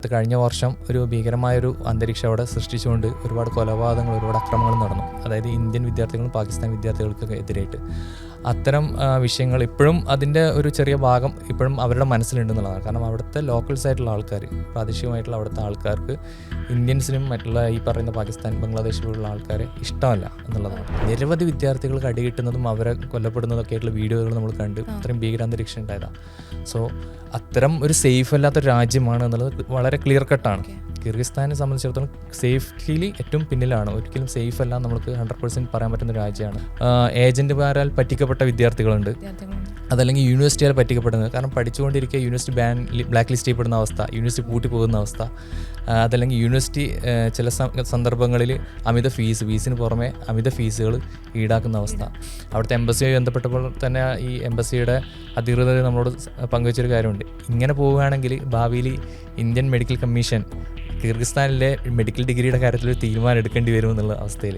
കഴിഞ്ഞ വർഷം ഒരു ഭീകരമായൊരു അന്തരീക്ഷം അവിടെ സൃഷ്ടിച്ചുകൊണ്ട് ഒരുപാട് കൊലപാതകങ്ങൾ, ഒരുപാട് അക്രമങ്ങൾ നടന്നു. അതായത് ഇന്ത്യൻ വിദ്യാർത്ഥികളും പാകിസ്ഥാൻ വിദ്യാർത്ഥികൾക്കൊക്കെ എതിരായിട്ട് അത്തരം വിഷയങ്ങൾ ഇപ്പോഴും അതിൻ്റെ ഒരു ചെറിയ ഭാഗം ഇപ്പോഴും അവരുടെ മനസ്സിലുണ്ടെന്നുള്ളതാണ്. കാരണം അവിടുത്തെ ലോക്കൽസ് ആയിട്ടുള്ള ആൾക്കാർ, പ്രാദേശികമായിട്ടുള്ള അവിടുത്തെ ആൾക്കാർക്ക് ഇന്ത്യൻസിനും മറ്റുള്ള ഈ പറയുന്ന പാകിസ്ഥാൻ, ബംഗ്ലാദേശ് പോലുള്ള ആൾക്കാരെ ഇഷ്ടമല്ല എന്നുള്ളതാണ്. നിരവധി വിദ്യാർത്ഥികൾക്ക് അടി കിട്ടുന്നതും അവരെ കൊല്ലപ്പെടുന്നതൊക്കെ ആയിട്ടുള്ള വീഡിയോകൾ നമ്മൾ കണ്ട് അത്രയും ഭീകരാന്തരീക്ഷം ഉണ്ടായതാണ്. സോ അത്തരം ഒരു സേഫ് അല്ലാത്തൊരു രാജ്യമാണ് എന്നുള്ളത് വളരെ ക്ലിയർ കട്ടാണ്. കിർഗിസ്ഥാനെ സംബന്ധിച്ചിടത്തോളം സേഫ്റ്റിയിൽ ഏറ്റവും പിന്നിലാണ്. ഒരിക്കലും സേഫ് അല്ല നമുക്ക് 100% പറയാൻ പറ്റുന്ന രാജ്യമാണ്. ഏജന്റുമാരാൽ പറ്റിക്കപ്പെട്ട വിദ്യാർത്ഥികളുണ്ട്, അതല്ലെങ്കിൽ യൂണിവേഴ്സിറ്റിയാൽ പറ്റിക്കപ്പെടുന്നത്. കാരണം പഠിച്ചുകൊണ്ടിരിക്കുക യൂണിവേഴ്സിറ്റി ബ്ലാക്ക് ലിസ്റ്റ് ചെയ്യപ്പെടുന്ന അവസ്ഥ, യൂണിവേഴ്സിറ്റി പൂട്ടി പോകുന്ന അവസ്ഥ, അതല്ലെങ്കിൽ യൂണിവേഴ്സിറ്റി ചില സന്ദർഭങ്ങളിൽ അമിത ഫീസിന് പുറമെ അമിത ഫീസുകൾ ഈടാക്കുന്ന അവസ്ഥ. അവിടുത്തെ എംബസിയുമായി ബന്ധപ്പെട്ടപ്പോൾ തന്നെ ഈ എംബസിയുടെ അധികൃതർ നമ്മളോട് പങ്കുവച്ചൊരു കാര്യമുണ്ട്. ഇങ്ങനെ പോവുകയാണെങ്കിൽ ഭാവിയിൽ ഇന്ത്യൻ മെഡിക്കൽ കമ്മീഷൻ കിർഗിസ്ഥാനിലെ മെഡിക്കൽ ഡിഗ്രിയുടെ കാര്യത്തിൽ ഒരു തീരുമാനം എടുക്കേണ്ടി വരുമെന്നുള്ള അവസ്ഥയിൽ